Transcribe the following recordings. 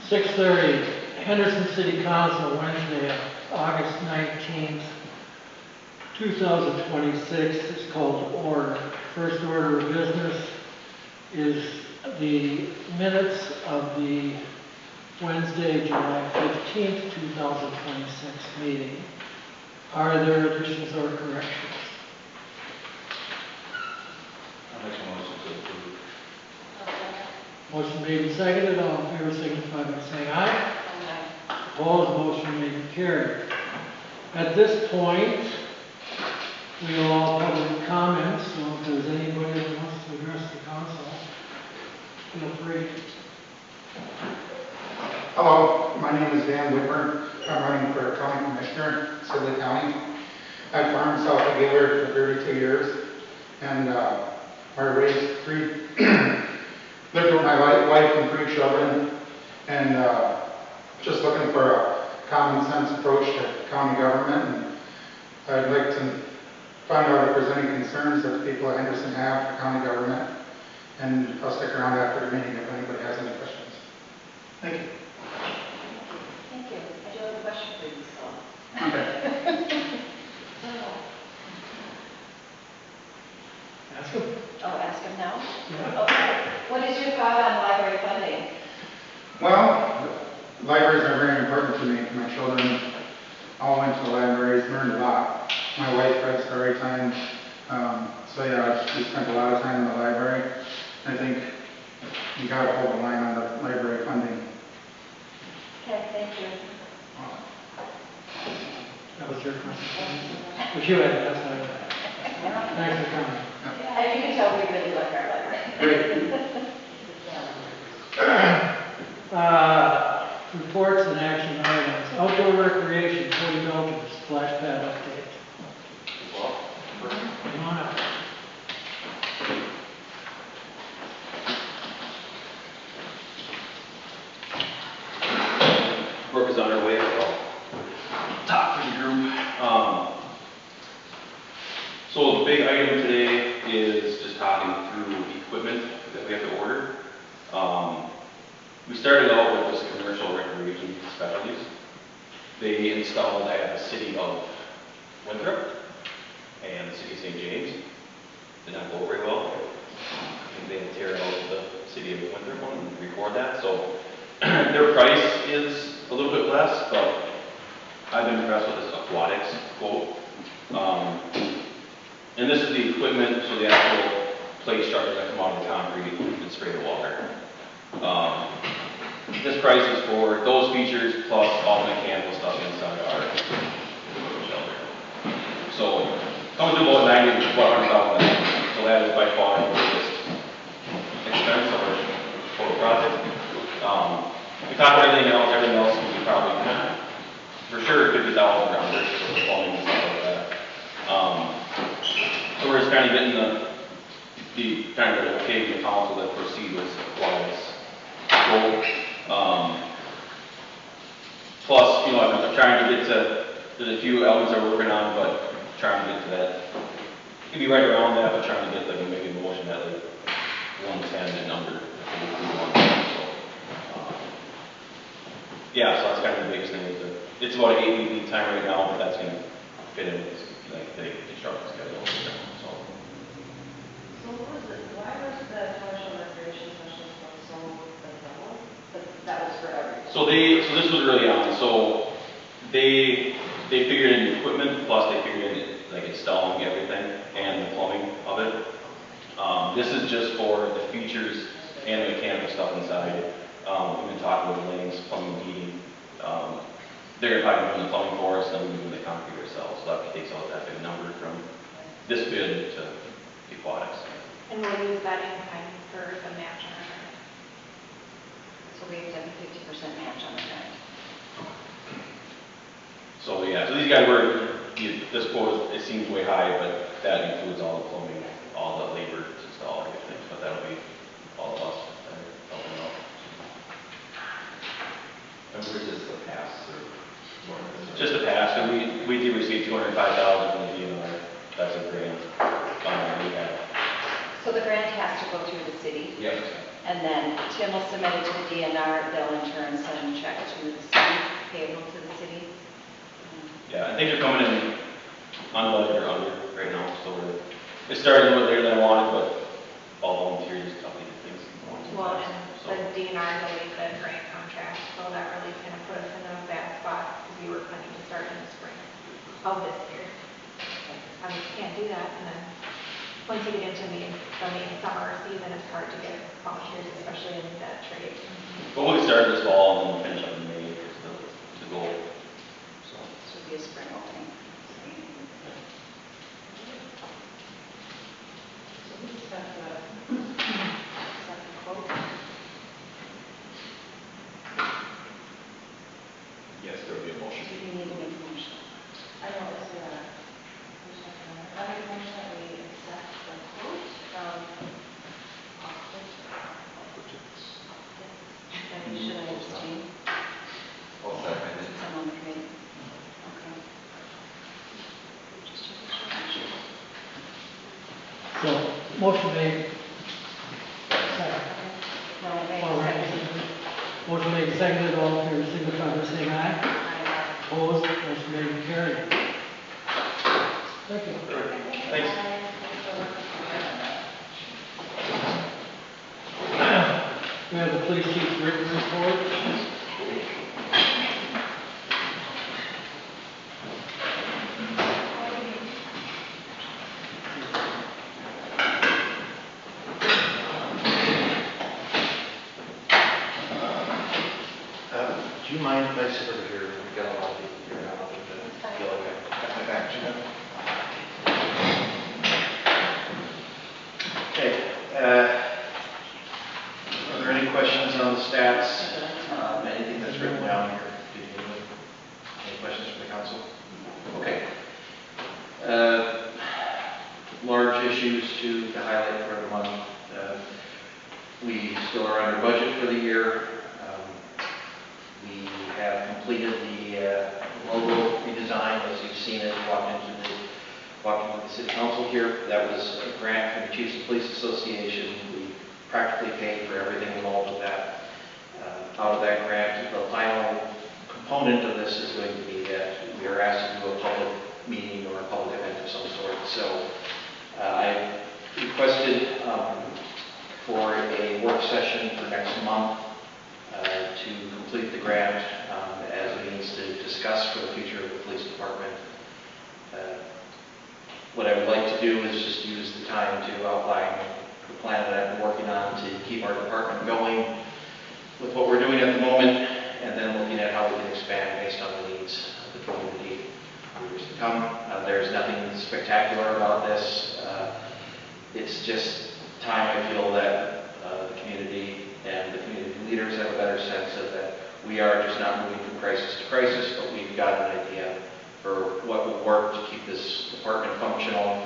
6:30, Henderson City Council, Wednesday, August 19th, 2026. It's called to order. First order of business is the minutes of the Wednesday, July 15th, 2026 meeting. Are there additions or corrections? I'll make a motion to approve. Motion made and seconded. All in favor signify by saying aye. Opposed, motion made and carried. At this point, we will all public comments, so if there's anybody that wants to address the council, feel free. Hello, my name is Dan Whitmer. I'm running for County Commissioner, Sibley County. I've farmed south of Gaylord for 32 years, and I raised lived with my wife and 3 children, and just looking for a common sense approach to county government. And I'd like to find out if there's any concerns that the people of Henderson have for county government, and I'll stick around after the meeting if anybody has any questions. Thank you. Thank you. I do have a question for you, so. Okay. Ask them. Oh, ask him now? Yeah. Okay. What is your thought on library funding? Well, libraries are very important to me. My children all went to the libraries, learned a lot. My wife read story time. So yeah, we spent a lot of time in the library. I think you got to hold the line on the library funding. Okay, thank you. That was your question. If you had it, that's not it. Thanks for coming. As you can tell, we really like our library. Great. Reports and action items. Outdoor recreation, Cody Belcher, splash pad update. Come on up. Work is underway. I'll talk for the group. So the big item today is just talking through equipment that we have to order. We started out with this commercial recreation specialties. They installed at the city of Winthrop and the city of St. James. Did not go very well. I think they had to tear out the city of Winthrop one and record that. So their price is a little bit less, but I've been impressed with this aquatics quote. And this is the equipment, so the actual plate structures that come out of the concrete and spray the water. This price is for those features plus all the mechanical stuff inside our shelter. So comes to about $90,000 to $100,000. So that is by far the biggest expense of our total project. We talk about everything else would be probably for sure $50,000 around there, so the plumbing and stuff like that. So we're just kind of getting the kind of okay with the council that proceed with aquatics goal. Plus, you know, I'm trying to get to, there's a few elements I'm working on, but trying to get to that. It could be right around that, but trying to get like maybe a motion at like 110 number. Yeah, so that's kind of the biggest thing. It's about an 8-week lead time right now, but that's going to fit in with like the construction schedule. So what was it? Why was the commercial recreation specialist one so double? But that was for everything. So this was early on. So they figured in the equipment, plus they figured in like installing everything and the plumbing of it. This is just for the features and the mechanical stuff inside. We've been talking with Lane's Plumbing and Heating. They're probably doing the plumbing for us, and then we do the concrete ourselves. So that takes out that big number from this bid to aquatics. And we'll use that in kind for the match on our grant. So we have to have a 50% match on the grant. So yeah, so these guys were, this quote, it seems way high, but that includes all the plumbing, all the labor to install everything. But that'll be all of us helping out. And we're just a pass through. Just a pass, so we did receive $205,000 from the DNR. That's a grant. We have. So the grant has to go through the city? Yep. And then Tim will submit it to the DNR, they'll in turn send a check to the city, payable to the city. Yeah, I think they're coming in on budget or under right now, so it started a little later than I wanted, but all volunteers is tough to get things going. Well, and So, the DNR delayed the grant contract, so that really kind of put us in a bad spot because we were planning to start in the spring of this year. I mean, you can't do that, and then once you get into the main summer season, it's hard to get volunteers, especially in that trade. but we'll get started this fall and then we'll finish up in May is the goal. So, This would be a spring opening. So we just have to accept the quote. Yes, there will be a motion. Do you need an information? I know it's I make a motion that we accept the quote from Should I abstain? I'll second it. Someone on the committee? Okay. Just checking. So, motion made. Second. No, wait All a right. second. Motion made, seconded, all in favor, signify by saying aye. Aye. Opposed, motion made and carried. Thank you. thanks. We have the police chief's written report. Do you mind if I sit over here? We've got a lot of people here. I don't think that feel like I got my back to them. Okay. Are there any questions on the stats? Anything that's written down here? to begin with? Any questions from the council? Okay. Large issues to highlight for the month. We still are under budget for the year. We have completed the logo redesign, as you've seen it, walked into the city council here. That was a grant from the Chiefs of Police Association. We practically paid for everything involved with that. Out of that grant, the final component of this is going to be that we are asked to do a public meeting or a public event of some sort. So I requested for a work session for next month to complete the grant as a means to discuss for the future of the police department. What I would like to do is just use the time to outline the plan that I've been working on to keep our department going with what we're doing at the moment, and then looking at how we can expand based on the needs of the community in years to come. There's nothing spectacular about this. It's just time I feel that the community and the community leaders have a better sense of that we are just not moving from crisis to crisis, but we've got an idea for what will work to keep this department functional,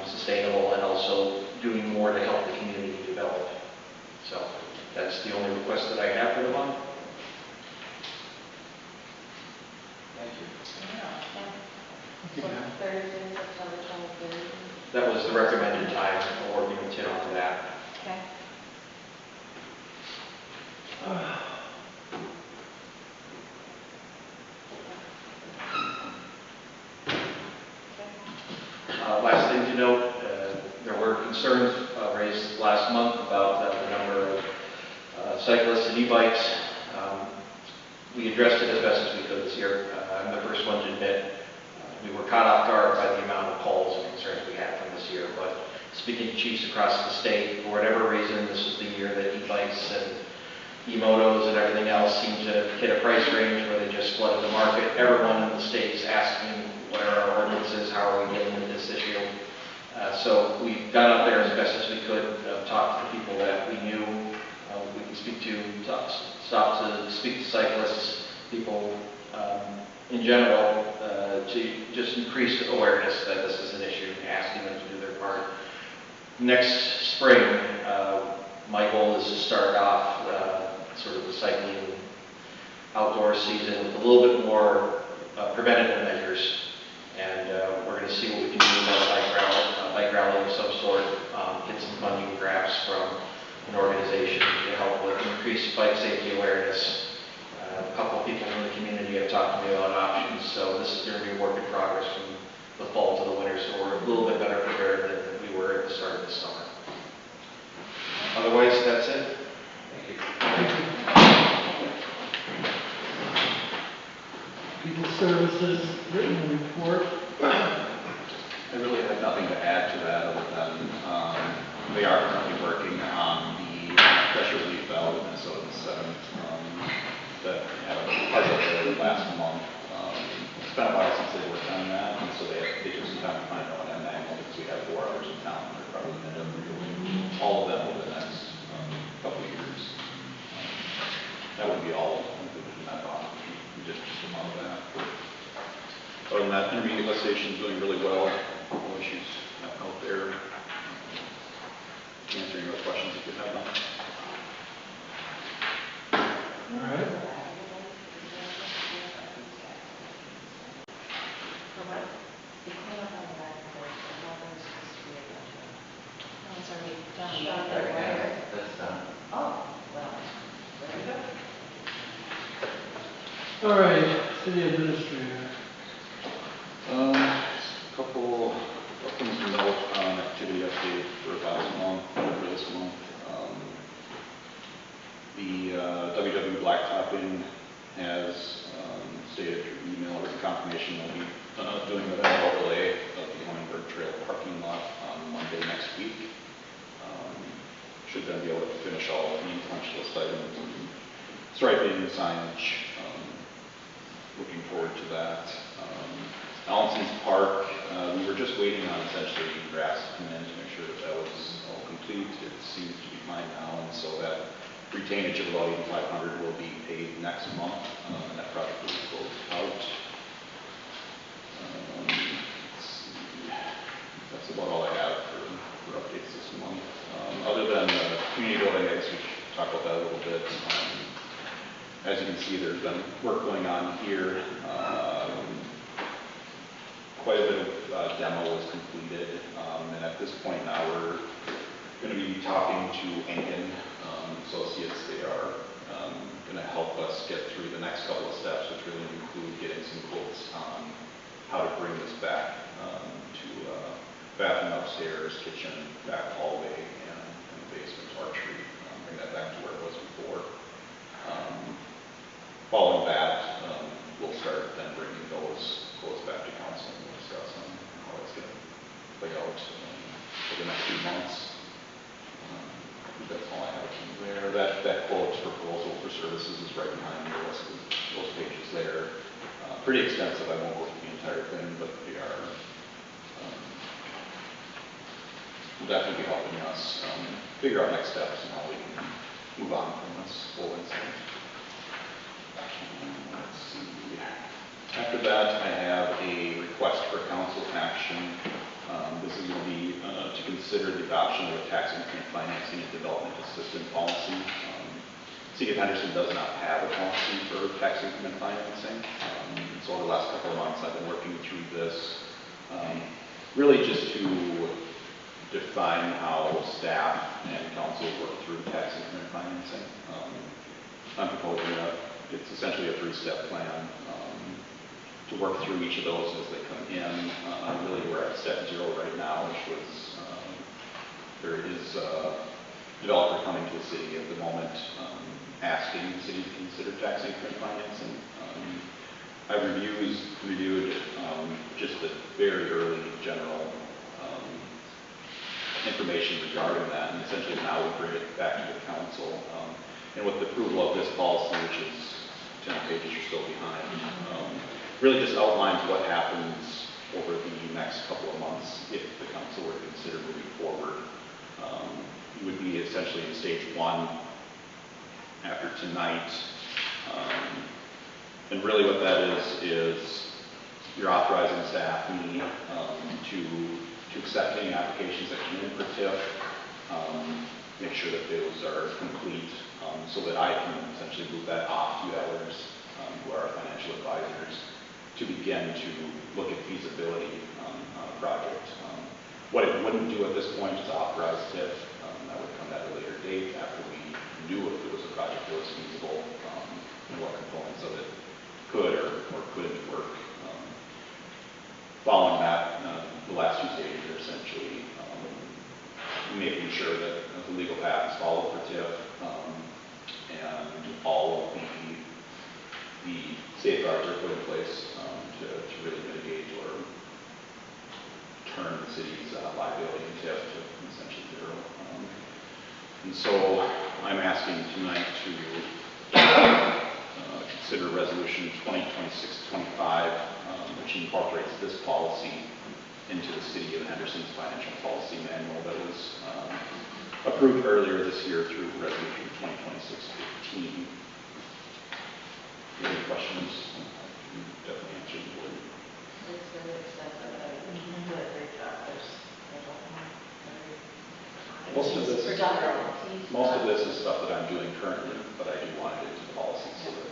sustainable, and also doing more to help the community develop. So that's the only request that I have for the month. Thank you. So Thursday, September 23rd. That was the recommended time. I'm working with Tim on that. Okay. Last thing to note, there were concerns raised last month about the number of cyclists and e-bikes. We addressed it as best as we could this year. I'm the first one to admit we were caught off guard by the amount of calls and concerns we had from this year. But speaking to chiefs across the state, for whatever reason, this is the year that e-bikes and e-motos and everything else seem to hit a price range where they just flooded the market. Everyone in the state is asking what are our ordinances, how are we dealing with this issue. So we got out there as best as we could, talked to people that we knew we could speak to, stop to speak to cyclists, people in general, to just increase awareness that this is an issue, asking them to do their part. Next spring, my goal is to start off sort of the cycling outdoor season with a little bit more preventative measures. And we're going to see what we can do about a bike rally of some sort, get some funding perhaps from an organization to help with increased bike safety awareness. A couple of people in the community have talked to me about options, so this is going to be a work in progress from the fall to the winter, so we're a little bit better prepared than we were at the start of the summer. Otherwise, that's it. Thank you. People Services written report. I really have nothing to add to that other than they are currently working on the pressure relief valve in Minnesota 7th that had a partial failure last month. It's been a while since they worked on that, and so they took some time to find out an manual because we have 4 others in town. They're probably going to end up redoing all of them over the next couple of years. That would be all included in that bond. We did just a month of that. Other than that, intermediate lift station is doing really well. No issues out there. Answering those questions if you have them. All right. For what? The cleanup on the back of the water is supposed to be a bunch of. No, it's already done. That's done. Oh, well, there we go. All right, city administrator. Couple of things to note on activity update for last month, for this month. The WW Blacktopping has stated through email written confirmation they'll be doing the overlay of the Hummingbird Trail parking lot on Monday next week. Should then be able to finish all of the punch list items and striping, signage. Looking forward to that. Allison's Park, we were just waiting on essentially grass to come in to make sure that that was all complete. It seems to be fine now, and so that retainage of about $8,500 will be paid next month, and that project will be closed out. Let's see. That's about all I have for updates this month. Other than community building, I guess we should talk about that a little bit. As you can see, there's been work going on here. Quite a bit of demo was completed, and at this point now we're going to be talking to Enkin Associates. They are going to help us get through the next couple of steps, which really include getting some quotes on how to bring this back to bathroom upstairs, kitchen, back hallway, and basement archery. Bring that back to where it was before. Following that, we'll start then bringing those quotes back to council and we'll discuss on how it's going to play out for the next few months. I think that's all I have from there. That quote proposal for services is right behind the rest of those pages there. Pretty extensive. I won't go through the entire thing, but they are will definitely be helping us figure out next steps and how we can move on from this whole incident. Let's see. After that, I have a request for council action. This is going to be to consider the adoption of a tax increment financing and development assistance policy. City of Henderson does not have a policy for tax increment financing. So over the last couple of months, I've been working through this, really just to define how staff and council work through tax increment financing. I'm proposing it's essentially a 3-step plan to work through each of those as they come in. Really, we're at step 0 right now, which was there is a developer coming to the city at the moment asking the city to consider tax increment financing. I've reviewed just the very early general information regarding that, and essentially now we bring it back to the council. And with the approval of this policy, which is 10 pages or so behind, really just outlines what happens over the next couple of months if the council were to consider moving forward. You would be essentially in stage 1 after tonight. And really what that is you're authorizing staff, me, to accept any applications that come in for TIF, make sure that those are complete, so that I can essentially move that off to others who are our financial advisors to begin to look at feasibility on a project. What it wouldn't do at this point is authorize TIF. That would come at a later date after we knew if it was a project that was feasible, and what components of it could or couldn't work. Following that, the last two stages are essentially making sure that the legal path is followed for TIF, and all of the safeguards are put in place to really mitigate or turn the city's liability in TIF to essentially zero. And so I'm asking tonight to consider resolution 2026-25, which incorporates this policy into the City of Henderson's financial policy manual that was approved earlier this year through resolution 2026-15. Any questions? Definitely answer the board. It's really extensive, you do a great job, Most of this, For documents. most of this is stuff that I'm doing currently, but I do want it into the policy so that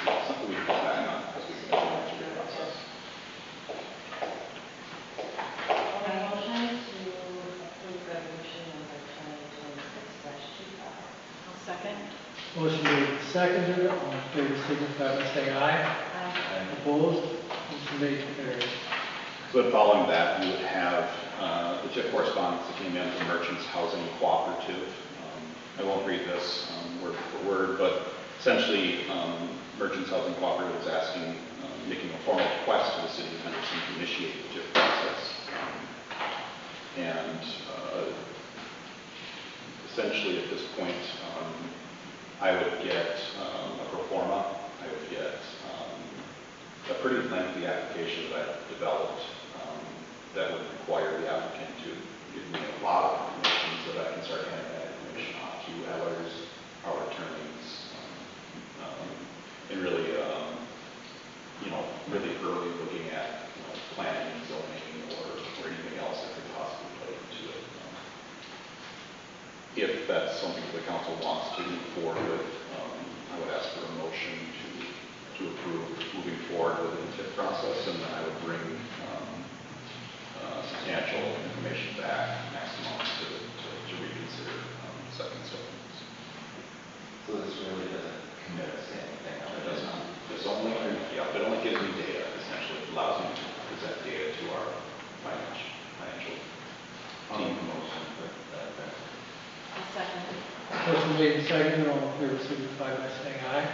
it's something we can fall back on as we continue through the process. My motion to approve resolution number 2026-25. I'll second. Motion made and seconded, all in favor signify by saying aye. Opposed, motion made and carried. So then following that, we would have the TIF correspondence that came in from Merchants Housing Cooperative. I won't read this word for word, but essentially Merchants Housing Cooperative is asking, making a formal request to the City of Henderson to initiate the TIF process. And essentially at this point, I would get a pro forma, I would get a pretty lengthy application that I've developed that would require the applicant to give me a lot of information so that I can start handing that information off to others, our attorneys, and really, really early looking at planning, zoning, or anything else that could possibly play into it. If that's something that the council wants to move forward with, I would ask for a motion to approve moving forward with the TIF process, and then I would bring substantial information back next month to reconsider second settlements. So this really doesn't commit us to anything. It does not. It's only, it only gives me data, essentially. It allows me to present data to our financial team. Motion, I'll second. Motion made and seconded, all in favor signify by saying aye.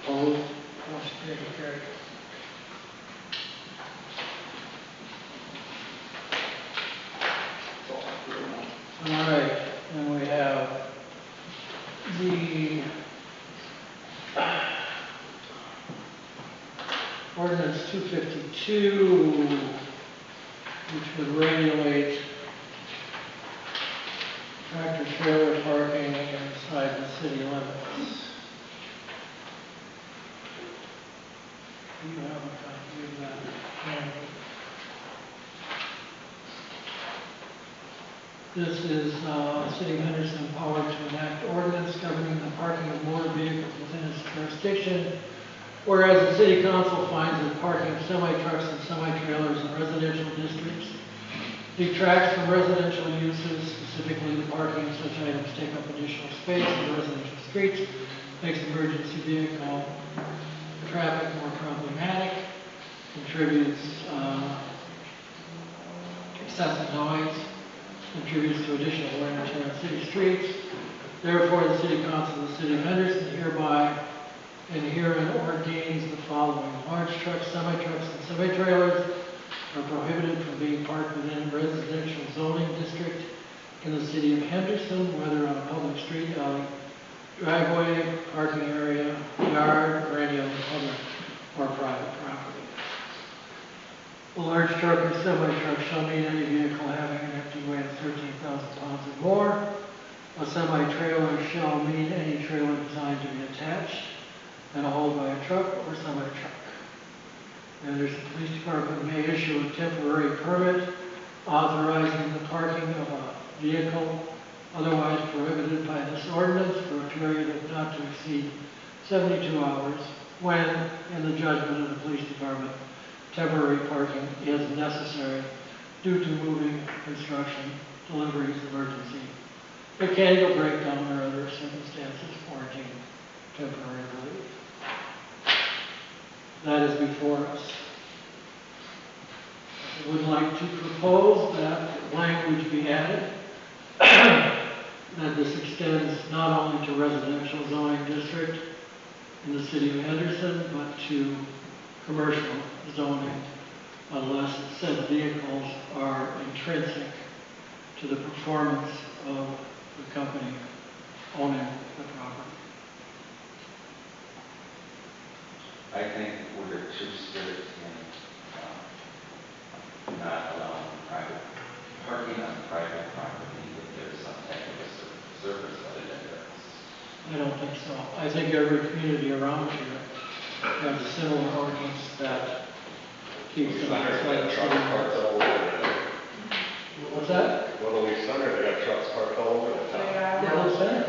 Opposed, motion made and carried. That's all I'm doing now. All right, and we have the ordinance 252, which would regulate tractor trailer parking inside the city limits. Do you have a copy of that? This is City of Henderson empowered to enact ordinance governing the parking of motor vehicles within its jurisdiction. Whereas the City Council finds that parking of semi-trucks and semi-trailers in residential districts detracts from residential uses, specifically the parking of such items take up additional space in residential streets, makes emergency vehicle traffic more problematic, contributes excessive noise, contributes to additional wear and tear on city streets. Therefore, the City Council of the City of Henderson hereby and herein ordains the following. Large trucks, semi-trucks, and semi-trailers are prohibited from being parked within a residential zoning district in the City of Henderson, whether on a public street, alley, driveway, parking area, yard, or any other public or private property. A large truck or semi-truck shall mean any vehicle having an empty weight of 13,000 pounds or more. A semi-trailer shall mean any trailer designed to be attached and hauled by a truck or semi-truck. Henderson Police Department may issue a temporary permit authorizing the parking of a vehicle otherwise prohibited by this ordinance for a period of not to exceed 72 hours when, in the judgment of the police department, temporary parking is necessary due to moving, construction, deliveries, emergency, mechanical breakdown or other circumstances warranting temporary relief. That is before us. I would like to propose that language be added, that this extends not only to residential zoning district in the city of Henderson, but to commercial zoning, unless said vehicles are intrinsic to the performance of the company owning the property. I think we're too strict in not allowing private parking on private property if there's some type of a service other than this. I don't think so. I think every community around here has a similar ordinance that keeps them outside the city. What's that? Little Center, they got trucks parked all over the town. Little Center.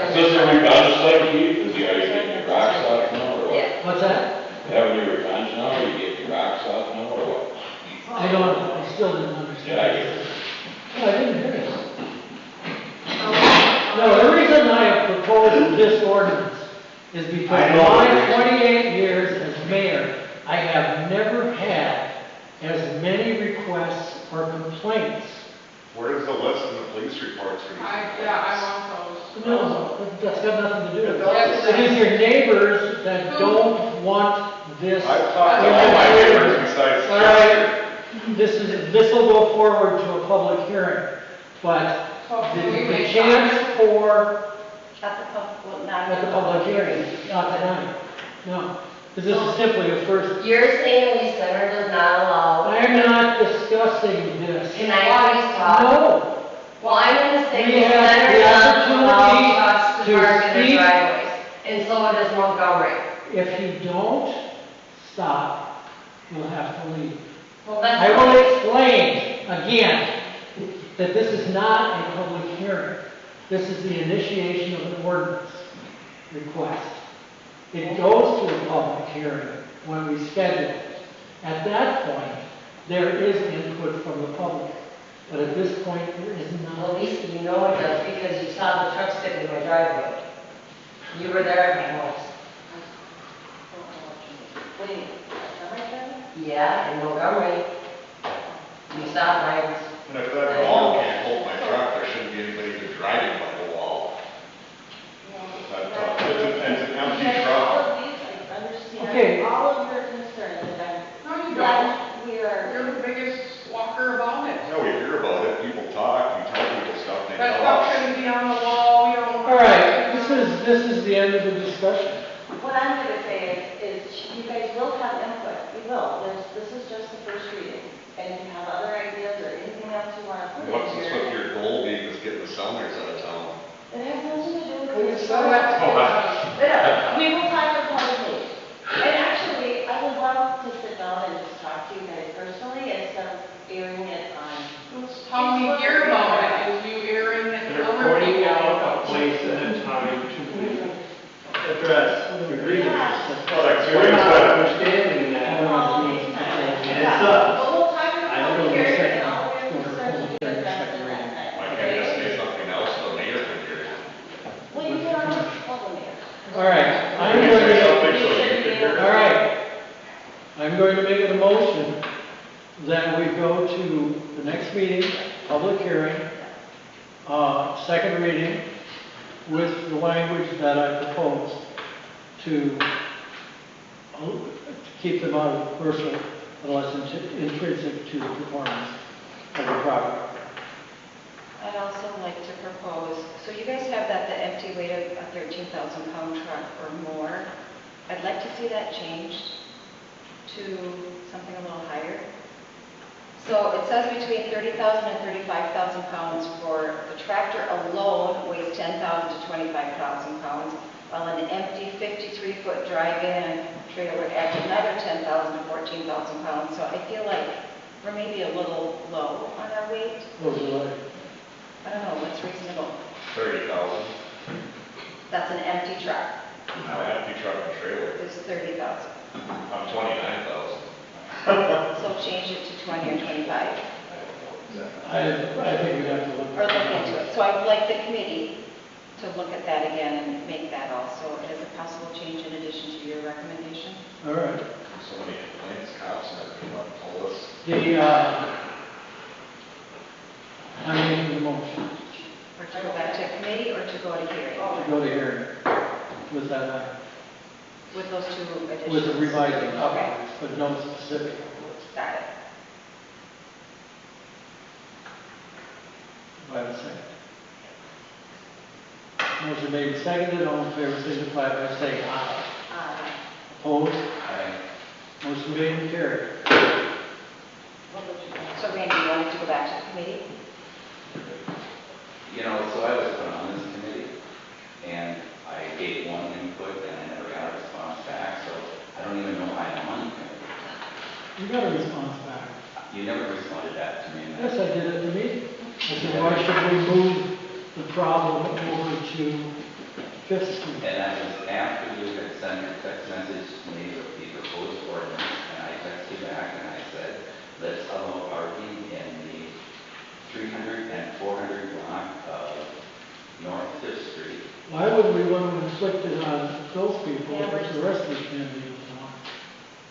Is this a revenge thing, Keith? Is you guys getting your rocks off now, or what? What's that? Having your revenge now, or you get your rocks off now, or what? I still didn't understand. Yeah, I get it. No, I didn't hear it. No, the reason I have proposed this ordinance is because in my 28 years as mayor, I have never had as many requests or complaints. Where's the list in the police reports for these? I want those. No, that's got nothing to do with it. It is your neighbors that don't want this. I've talked to all my neighbors besides. All right, this will go forward to a public hearing, but the chance for, At the public, at the public hearing, not tonight, no. Because this is simply a first. You're saying Lee Center does not allow, I am not discussing this. can I please talk? No, Well, I'm gonna say We Lee have Center the doesn't allow opportunity trucks to to park in speak. their driveways, and so does Montgomery. if you don't stop, you'll have to leave. Well, that's. I will explain again that this is not a public hearing. This is the initiation of an ordinance request. It goes to a public hearing when we schedule it. At that point, there is input from the public, but at this point, there is Well, not. Lisa, you know it does because you saw the truck sitting in my driveway. You were there at my house. What do you mean? Yeah, in Montgomery. You saw mine. And if that wall can't hold my truck, there shouldn't be anybody even driving by the wall. It's an empty Okay, truck. all of these, I understand Okay. all of your concerns, and I'm No, you don't. glad we are. You're the biggest walker about it. Yeah, we hear about it, people talk, you tell people stuff, they That tell stuff us. shouldn't be on the wall, you don't. All right, this is the end of the discussion. What I'm gonna say is you guys will have input, you will. This is just the first reading. And if you have other ideas or anything else you wanna put in What's this here. with your goal being is getting the Sounders out of town? It has nothing to do with. We this. still have to. We will talk publicly. And actually, I would love to sit down and just talk to you guys personally instead of airing it on. That's how we hear about it, is you airing it to They're other pointing people. out a place and a time to address the grievances. Well, like, We're not understanding that. All these times. And it's up. But we'll talk in a I don't public know, hearing second- and all of your go to concerns will be public hearing, addressed second in that reading. time. Why can't you just say something else so the mayor can hear it? Well, you can always tell the mayor. All right, I'm You going say to, something so you can hear it. all right. I'm going to make it a motion that we go to the next meeting, public hearing, second reading, with the language that I proposed to keep them out of commercial unless intrinsic to the performance of the property. I'd also like to propose, so you guys have that, the empty weight of a 13,000 pound truck or more. I'd like to see that changed to something a little higher. So it says between 30,000 and 35,000 pounds for the tractor alone weighs 10,000 to 25,000 pounds, while an empty 53-foot drive-in trailer adds another 10,000 to 14,000 pounds. So I feel like we're maybe a little low on our weight. Those are like, I don't know, what's reasonable? 30,000, That's an empty truck. an empty truck and trailer, It's 30,000. I'm 29,000. So change it to 20 or 25. I think we have to look. or look into it. So I'd like the committee to look at that again and make that also as a possible change in addition to your recommendation. All right. So many complaints, cops never came up and told us. I'm making the motion Or to go back to committee or to go to hearing to go to hearing with that, with those two additions. with the revising, Okay, but no specific. got it. Do I have a second? Motion made and seconded, all in favor signify by saying aye. Opposed? I, Motion made and carried. So Randy, you wanted to go back to the committee? you know, so I was put on this committee, and I gave one input, and I never got a response back, so I don't even know why I'm on the committee. You got a response back. You never responded back to me. and Yes, I did at the meeting. I said, why should we move the problem over to Fifth Street? And that was after you had sent your text message to me with the proposed ordinance, and I texted back and I said, let's allow parking in the 300 and 400 block of North Fifth Street. Why would we want to inflict it on those people if the rest of the community was on?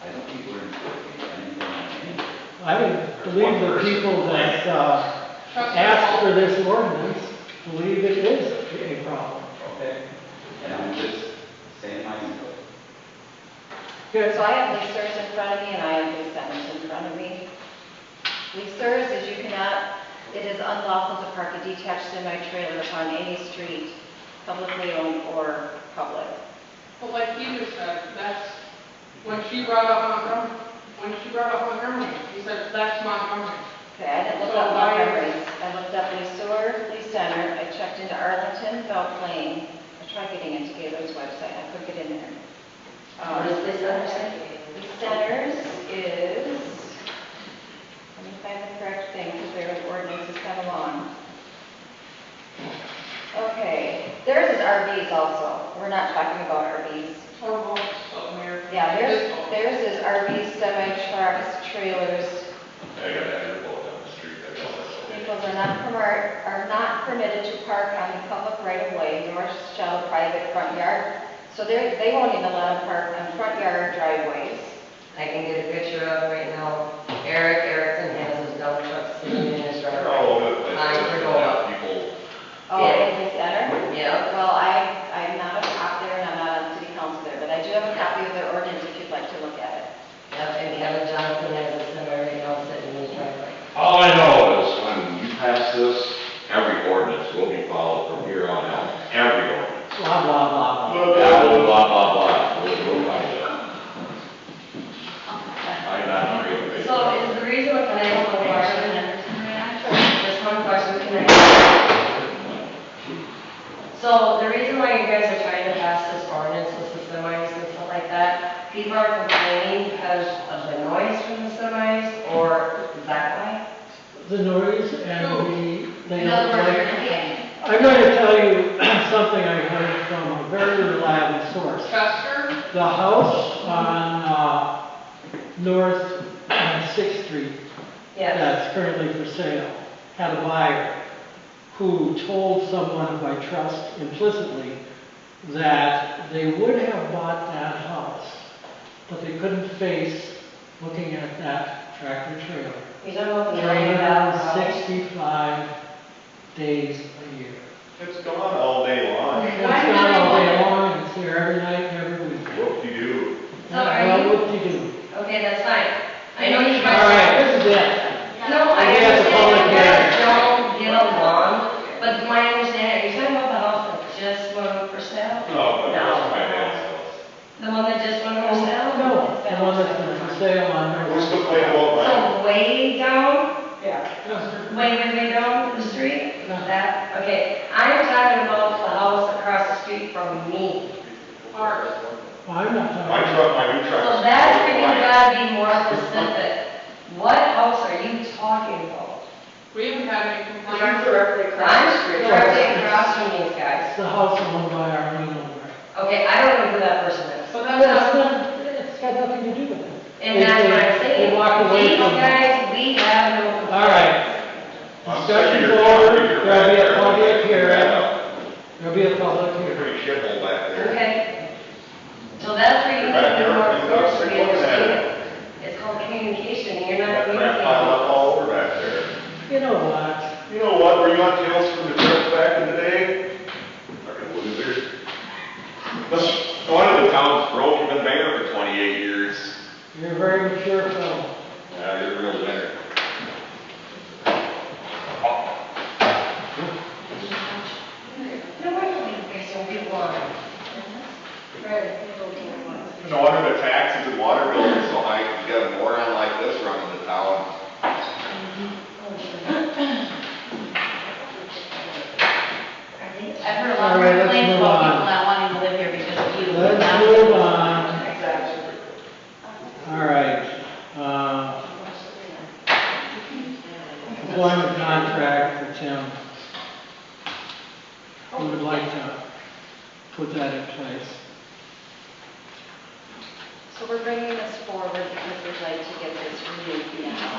I don't think we're enforcing anything on anything. I believe the people that asked for this ordinance believe it is a problem. Okay. And I'm just saying my input. Okay. So I have Leasers in front of me and I have Lee Centers in front of me. Leasers is it is unlawful to park a detached semi-trailer upon any street, publicly owned or public. But like you just said, that's, when she brought up Montgomery, he said, that's Montgomery. Okay, I didn't look up Montgomery's. I looked up Leasor, Lee Center, I checked into Arlington, Belle Plaine. I tried getting into Gaylord's website, I couldn't get in there. What is this Henderson? Lee Centers is, let me find the correct thing, because their ordinance is kind of long. Okay, theirs is RVs also. We're not talking about RVs. Or boats up there. Yeah, theirs is RVs, semi-trucks, trailers. I got that airboat down the street, I guess that's okay. Vehicles are not permitted to park on the public right-of-way, nor shall a private front yard. So they won't even let them park on front yard driveways. I can get a picture of right now. Eric Erickson has his dump truck sitting in his They're driveway. all over the place. I'm They for have people, Oh, in the center? Yeah. Well, I'm not a cop there and I'm not on city council there, but I do have a copy of their ordinance if you'd like to look at it. Yep, and Kevin Johnson has a semi right now sitting in his driveway. All I know is when you pass this, every ordinance will be followed from here on out. Every ordinance. Blah, blah, blah, blah. Blah, blah, blah, blah. We'll find it. I'm not agree. So is the reason, can I ask one question? Just one question, can I? So the reason why you guys are trying to pass this ordinance with the semis and stuff like that, people are complaining because of the noise from the semis, or is that why? The noise and they In other don't words, like. you're complaining. I'm going to tell you something I heard from a very reliable source. Chester? The house on North 6th Street Yes. that's currently for sale had a buyer who told someone who I trust implicitly that they would have bought that house, but they couldn't face looking at that tractor trailer. You don't know if the rain house. 365 days a year. it's gone all day long. It's not all day long, it's there every night, every week. Whoop-de-doo. So are Well, you, what do you do? okay, that's fine. I know you All guys. right, this is it. No, I We have the public understand you guys hearing. don't get along, but my understanding, are you talking about the house that just went up for sale? No, but that's No. my dad's house. The one that just went up for sale? No, the one that's been for sale on We're North. still playing about mine. So way down, Yeah. way down the street? That, okay, I'm talking about the house across the street from me. Ours. I'm not My talking. truck, my new truck. So that's where you gotta be more specific. What house are you talking about? We haven't had any complaints. I'm directly across from these guys. It's the house owned by Arlene Albright. Okay, I don't know who that person is. But Well, that's not, it's got nothing to do with it. And that's what I'm They walk saying. away These from it. guys, we have no complaints. All right, discussion's over, there'll be a public hearing. There'll be a public hearing. Pretty shithole back there. Okay. So that's where you Back can be there, more everything's up, forceful, they're looking at understand it. it. It's called communication, and you're not That crap piled up communicating. all over back there. You know what? You know what, were you on Tales from the Crypt back in the day? Fucking losers. One of the towns broke, you've been mayor for 28 years. You're a very mature fellow. Yeah, you're a real winner. No wonder you guys don't get water. Right, people don't want it. No wonder the taxes and water bills are so high, 'cause you got a moron like this running the town. I've heard a lot All of right, let's complaints move about on. people not wanting to live here because of you. Let's Not- move on. Exactly. All right. Employment contract for Tim. Who would like to put that in place? So we're bringing this forward because we'd like to get this renewed now.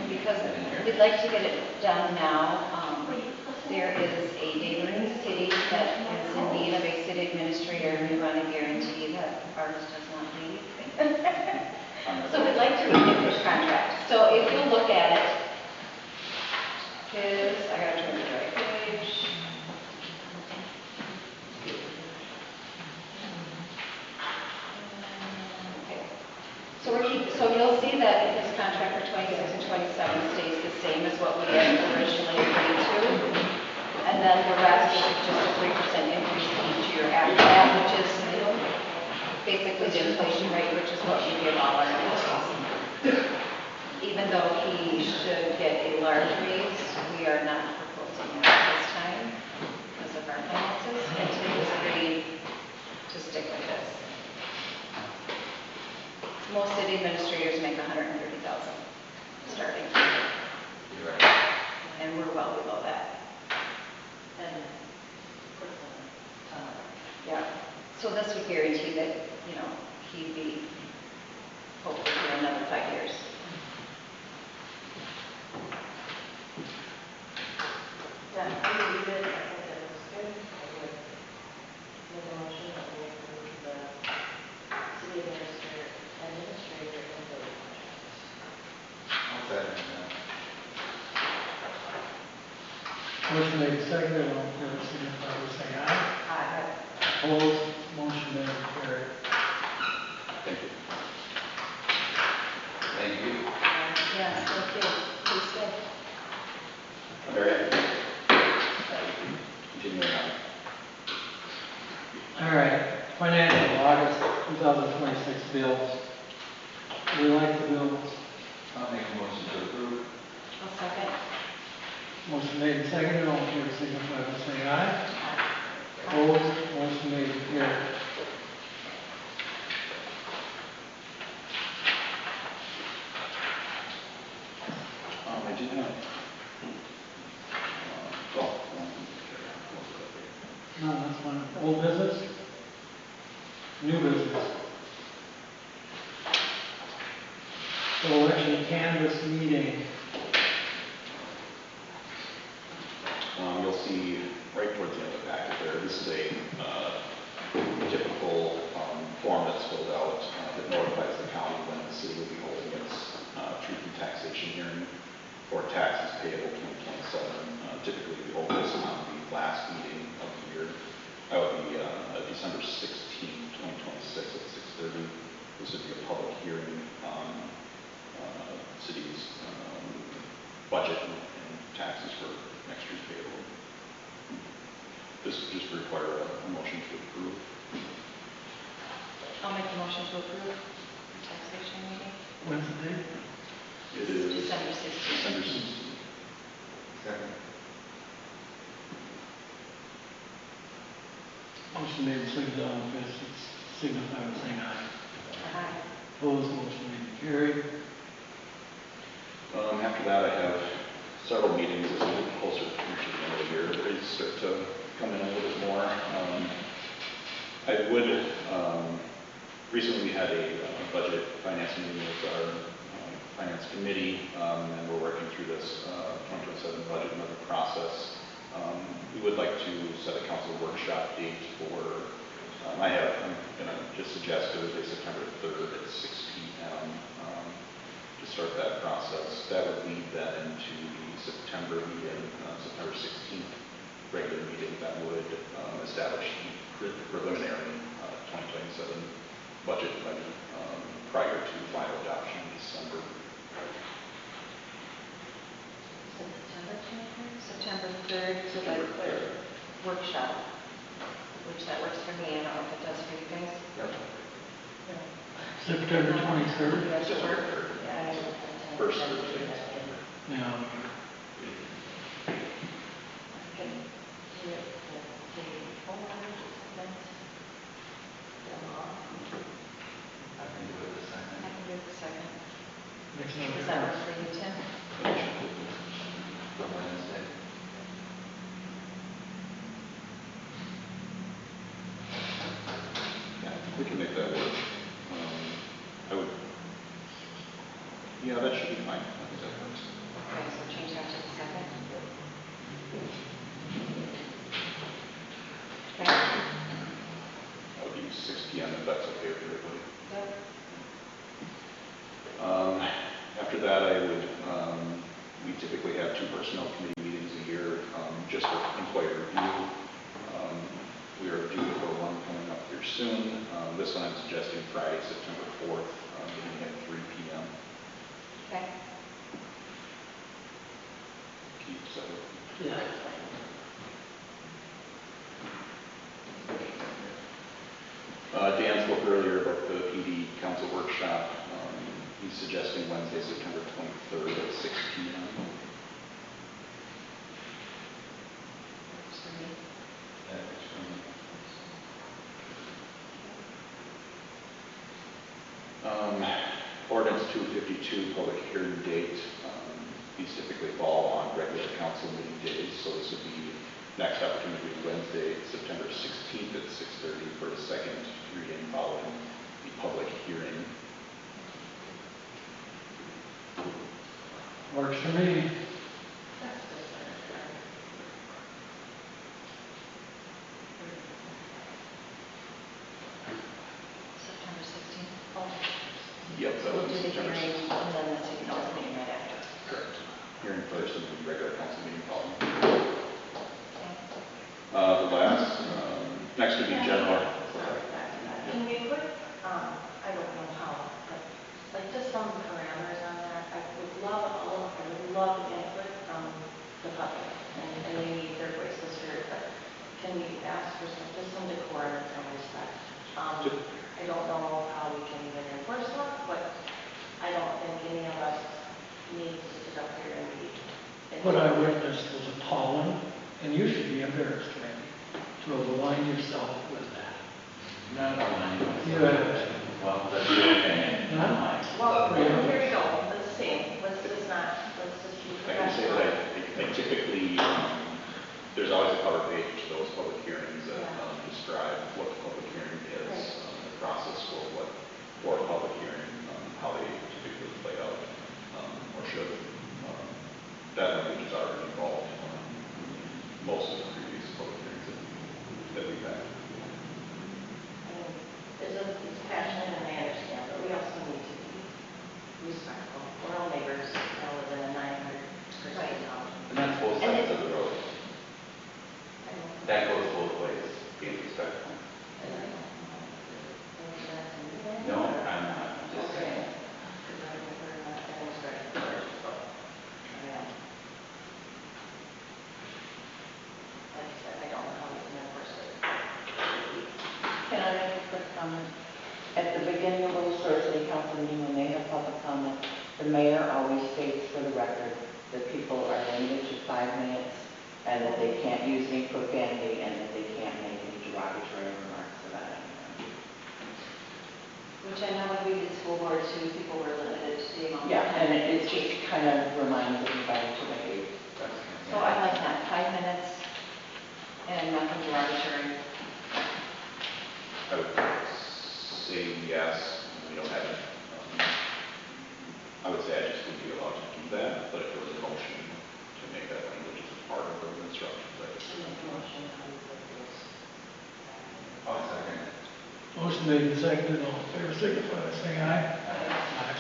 Because we'd like to get it done now. There is a neighboring city that is in need of a city administrator, and we want to guarantee that ours does not leave. So we'd like to renew this contract. So if you look at it, I gotta turn to the right page. Okay. So you'll see that his contract for 26 and 27 stays the same as what we had originally agreed to. And then the rest is just a 3% increase each year after that, which is basically the inflation rate, which is what we give all our employees. Even though he should get a large raise, we are not proposing that at this time because of our finances, and Tim has agreed to stick with this. Most city administrators make $130,000 starting, and we're well below that. And, Yeah, so this would guarantee that, he'd be hopefully for another 5 years. yeah, we did, I think that was good. I would make a motion that we approve the city administrator and the contract. I'll second that. Motion made, seconded, all in favor, signify by saying aye. Aye. Opposed, motion made and carried. Thank you. Thank you. Yes, thank you. Please stay. I'm very happy. Continuing on. All right, financial, August 2026 bills. We like the bills. I'll make a motion to approve. I'll second. Motion made and seconded, all in favor, signify by saying aye. Opposed, motion made and carried. I do have. Well, No, that's fine. Old business? New business? So election canvas meeting. You'll see right towards the end of the packet there, this is a typical form that's filled out that notifies the county when the city will be holding its truth and taxation hearing for taxes payable 2027. Typically, we hold this on the last meeting of the year. That would be December 16, 2026 at 6:30. This would be a public hearing on city's budget and taxes for next year's payable. This would just require a motion to approve. I'll make a motion to approve the taxation meeting. When's the date? It is December 16th. December 16th. Second. Motion made and seconded, all in favor, signify by saying aye. Aye. Opposed, motion made and carried. After that, I have several meetings as we get closer to the end of the year. They start to come in a little bit more. I would, recently we had a budget financing meeting with our Finance Committee, and we're working through this 2027 budget and other process. We would like to set a council workshop date for, I'm going to just suggest Thursday, September 3rd at 6 p.m. To start that process. That would lead then into the September meeting, September 16th regular meeting that would establish the preliminary 2027 budget levy prior to final adoption in December. September 3rd, so like workshop, which that works for me, I don't know if it does for you guys. Yep. September 23rd? Does it work? Yeah, First Thursday. Yeah. can do it the day before, but them off. I can do it the second. I can do it the second. Makes no Does that work difference. for you, Tim? The Wednesday. Yeah, we can make that work. Yeah, that should be fine. I think that works. Okay, so change that to the second. Okay. That would be 6 p.m. if that's okay with everybody. Yep. After that, I would, we typically have 2 personnel committee meetings a year, just for employee review. We are due for one coming up here soon. This one I'm suggesting Friday, September 4th, beginning at 3 p.m. Okay. Keep so. Yeah. Dan spoke earlier about the PD council workshop. He's suggesting Wednesday, September 23rd at 6 p.m. Works for me. That is for me. Ordinance 252, public hearing date. These typically fall on regular council meeting days, so this would be next opportunity Wednesday, September 16th at 6:30 for the second reading following the public hearing. Works for me. That's the third. September 16th. Oh, Yep, that We'll would do be the September hearing 16th. and then the city council meeting right after. Correct. Hearing first and the regular council meeting following. Okay. The last, next would be general. sorry, back to that. Can we put, I don't know how, but like just some parameters on that? I would love input from the public, and they need their voices heard, but can we ask for some decorum and some respect? I don't know how we can even enforce that, but I don't think any of us need to sit up here and be. What I witnessed was appalling, and you should be embarrassed, Randy, to have aligned yourself with that. Not online. You have. Well, that's your opinion, not Huh? mine. Well, here we go, let's see, let's just be I can say that professional. I typically, there's always a cover page to those public hearings that describe what the public hearing is, the process for a public hearing, how they typically play out, or should. That language is already involved in most of the previous public hearings that we've had. It's passionate and I understand, but we also need to be respectful. We're all neighbors, I live in a 900 person town. And that's both And sides it- of the road. I don't- That goes both ways, being respectful. and I don't know if that's in there. No, I'm not, just Okay. saying. Because I don't, we're not getting started first, but I am. Like I said, I don't know how we can enforce it. Can I make a quick comment? At the beginning of the Thursday council meeting, when they have public comment, the mayor always states for the record that people are limited to 5 minutes and that they can't use any profanity and that they can't make any derogatory remarks about anyone. Which I know when we did school board too, people were limited to the amount. of Yeah, time. and it just kind of reminds everybody to behave. So I like that, 5 minutes and nothing derogatory. I would say yes, we don't have it. I would say I just Motion made and seconded, all in favor, signify by saying aye. Aye.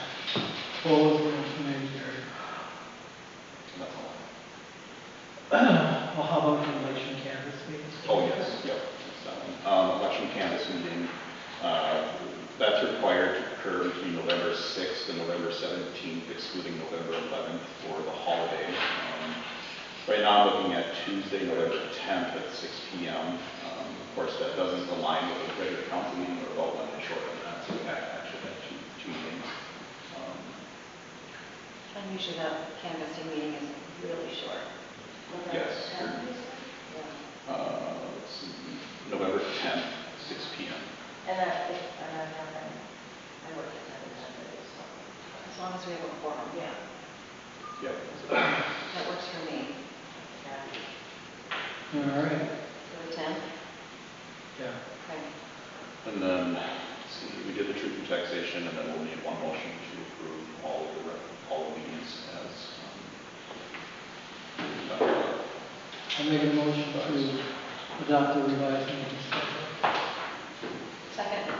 Opposed, motion made and carried. That's all. Well, how about the election canvas meetings? Oh, yes, yep. It's that one. Election canvas meeting, that's required to occur between November 6th and November 17th, excluding November 11th for the holiday. Right now, I'm looking at Tuesday, November 10th at 6 p.m. Of course, that doesn't align with the regular council meeting or about one short on that, so we actually have two meetings. And usually that canvassing meeting is really short. Yes. Let's see, November 10th, 6 p.m. And that, and I haven't, I work at 10 days, so. As long as we have a quorum. Yeah. Yep. That works for me. All right, For the 10th? yeah. Okay. And then, let's see, we did the truth in taxation, and then we'll need one motion to approve all the meetings as, I make a motion to adopt the revised meeting schedule. Second.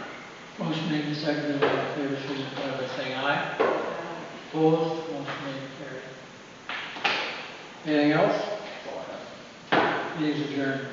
Motion made and seconded, all in favor, signify by saying aye. Opposed, motion made and carried. Anything else? that's all I have. Meeting's adjourned.